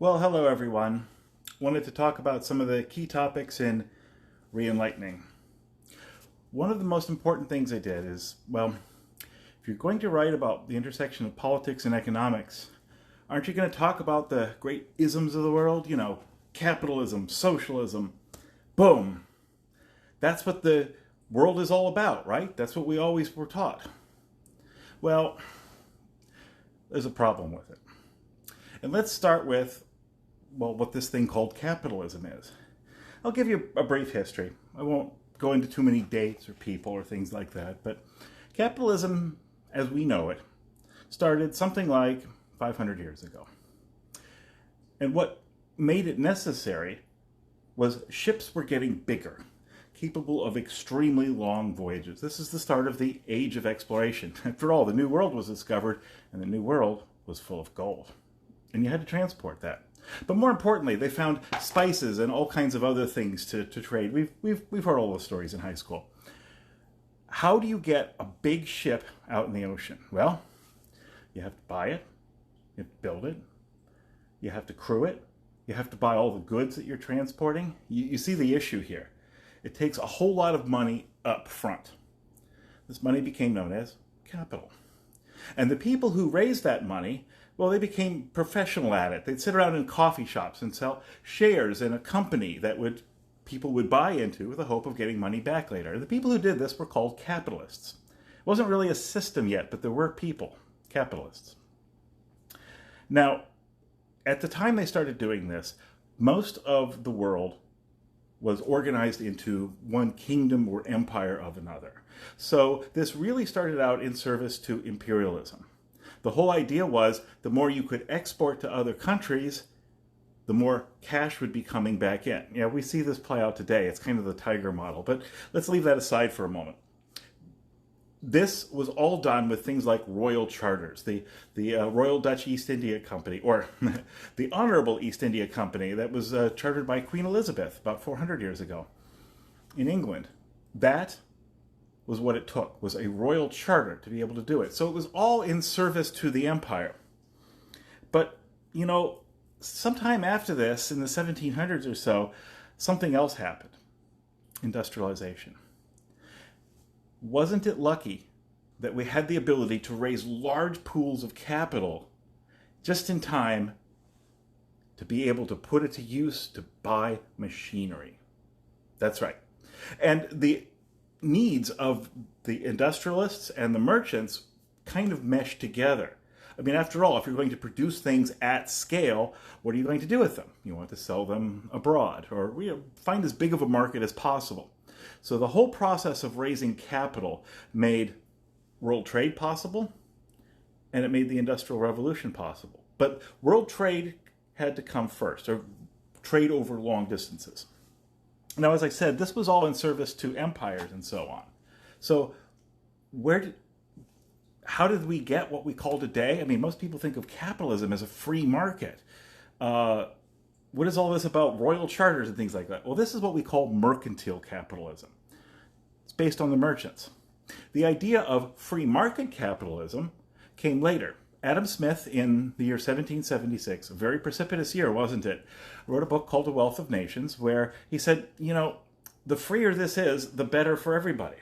Well, hello everyone. Wanted to talk about some of the key topics in re-enlightening. One of the most important things I did is, well, if you're going to write about the intersection of politics and economics, aren't you going to talk about the great isms of the world? You know, capitalism, socialism, boom. That's what the world is all about, right? That's what we always were taught. Well, there's a problem with it. And let's start with, well, what this thing called capitalism is. I'll give you a brief history. I won't go into too many dates or people or things like that, but capitalism, as we know it, started something like 500 years ago. And what made it necessary was ships were getting bigger, capable of extremely long voyages. This is the start of the age of exploration. After all, the New World was discovered, and the New World was full of gold. And you had to transport that. But more importantly, they found spices and all kinds of other things to trade. We've heard all those stories in high school. How do you get a big ship out in the ocean? Well, you have to buy it, you have to build it, you have to crew it, you have to buy all the goods that you're transporting. You see the issue here. It takes a whole lot of money up front. This money became known as capital. And the people who raised that money, well, they became professional at it. They'd sit around in coffee shops and sell shares in a company that people would buy into with the hope of getting money back later. The people who did this were called capitalists. It wasn't really a system yet, but there were people, capitalists. Now, at the time they started doing this, most of the world was organized into one kingdom or empire of another. So this really started out in service to imperialism. The whole idea was the more you could export to other countries, the more cash would be coming back in. Yeah, we see this play out today. It's kind of the tiger model, but let's leave that aside for a moment. This was all done with things like royal charters, the Royal Dutch East India Company, or the Honorable East India Company that was chartered by Queen Elizabeth about 400 years ago in England. That was what it took, was a royal charter to be able to do it. So it was all in service to the empire. But, you know, sometime after this, in the 1700s or so, something else happened. Industrialization. Wasn't it lucky that we had the ability to raise large pools of capital just in time to be able to put it to use to buy machinery? That's right. And the needs of the industrialists and the merchants kind of mesh together. I mean, after all, if you're going to produce things at scale, what are you going to do with them? You want to sell them abroad or find as big of a market as possible. So the whole process of raising capital made world trade possible, and it made the Industrial Revolution possible. But world trade had to come first, or trade over long distances. Now, as I said, this was all in service to empires and so on. So how did we get what we call today? I mean, most people think of capitalism as a free market. What is all this about royal charters and things like that? Well, this is what we call mercantile capitalism. It's based on the merchants. The idea of free market capitalism came later. Adam Smith, in the year 1776, a very precipitous year, wasn't it, wrote a book called The Wealth of Nations, where he said, you know, the freer this is, the better for everybody.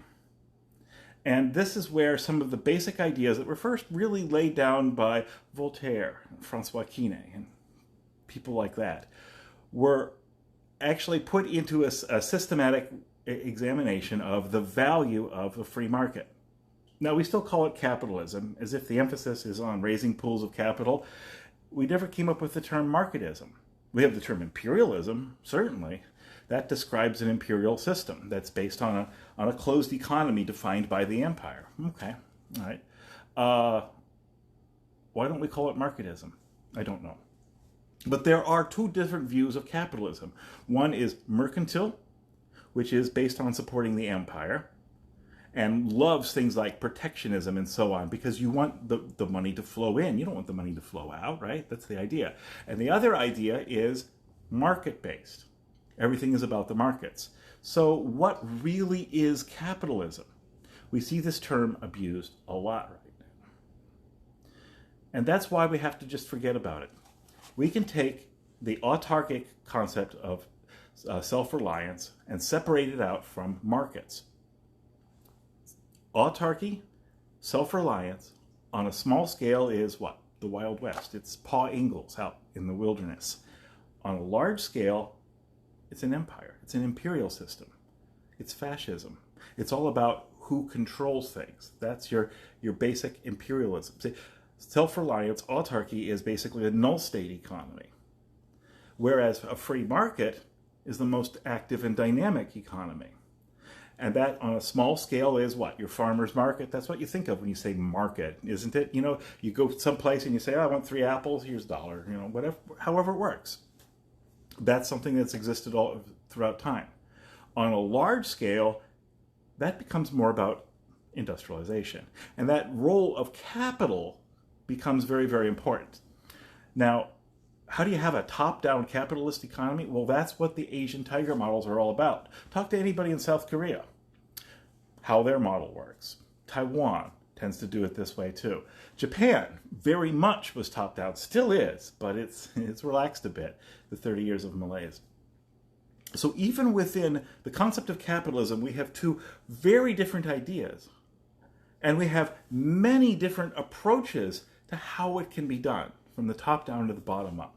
And this is where some of the basic ideas that were first really laid down by Voltaire, and Francois Quinet, and people like that, were actually put into a systematic examination of the value of the free market. Now, we still call it capitalism, as if the emphasis is on raising pools of capital. We never came up with the term marketism. We have the term imperialism, certainly. That describes an imperial system that's based on a closed economy defined by the empire. Okay, all right. Why don't we call it marketism? I don't know. But there are two different views of capitalism. One is mercantile, which is based on supporting the empire, and loves things like protectionism and so on, because you want the money to flow in. You don't want the money to flow out, right? That's the idea. And the other idea is market-based. Everything is about the markets. So what really is capitalism? We see this term abused a lot right now. And that's why we have to just forget about it. We can take the autarkic concept of self-reliance and separate it out from markets. Autarky, self-reliance, on a small scale is what? The Wild West. It's Pa Ingalls out in the wilderness. On a large scale, it's an empire. It's an imperial system. It's fascism. It's all about who controls things. That's your basic imperialism. See, self-reliance, autarky, is basically a null state economy. Whereas a free market is the most active and dynamic economy. And that on a small scale is what? Your farmer's market. That's what you think of when you say market, isn't it? You know, you go someplace and you say, oh, I want 3 apples, here's $1, you know, whatever, however it works. That's something that's existed all throughout time. On a large scale, that becomes more about industrialization. And that role of capital becomes very, very important. Now, how do you have a top-down capitalist economy? Well, that's what the Asian tiger models are all about. Talk to anybody in South Korea, how their model works. Taiwan tends to do it this way too. Japan very much was top-down, still is, but it's relaxed a bit, the 30 years of malaise. So even within the concept of capitalism, we have two very different ideas. And we have many different approaches to how it can be done, from the top down to the bottom up.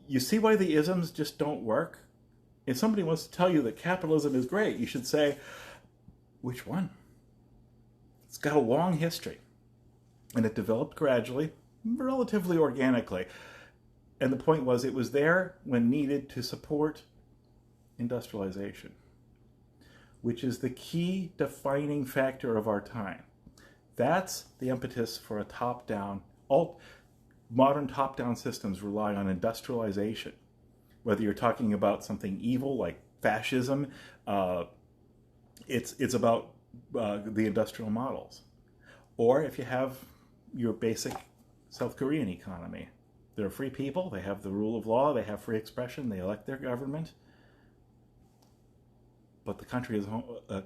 You see why the isms just don't work? If somebody wants to tell you that capitalism is great, you should say, which one? It's got a long history. And it developed gradually, relatively organically. And the point was, it was there when needed to support industrialization, which is the key defining factor of our time. That's the impetus for a top-down. All modern top-down systems rely on industrialization. Whether you're talking about something evil like fascism, it's about the industrial models. Or if you have your basic South Korean economy, they're free people, they have the rule of law, they have free expression, they elect their government. But the country is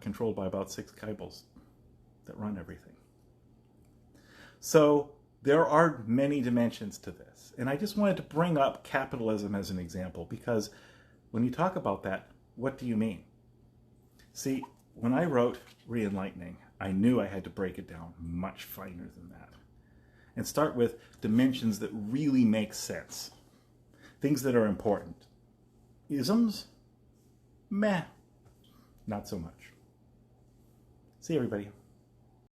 controlled by about 6 cabals that run everything. So there are many dimensions to this. And I just wanted to bring up capitalism as an example, because when you talk about that, what do you mean? See, when I wrote Re-Enlightening, I knew I had to break it down much finer than that. And start with dimensions that really make sense. Things that are important. Isms? Meh. Not so much. See you, everybody.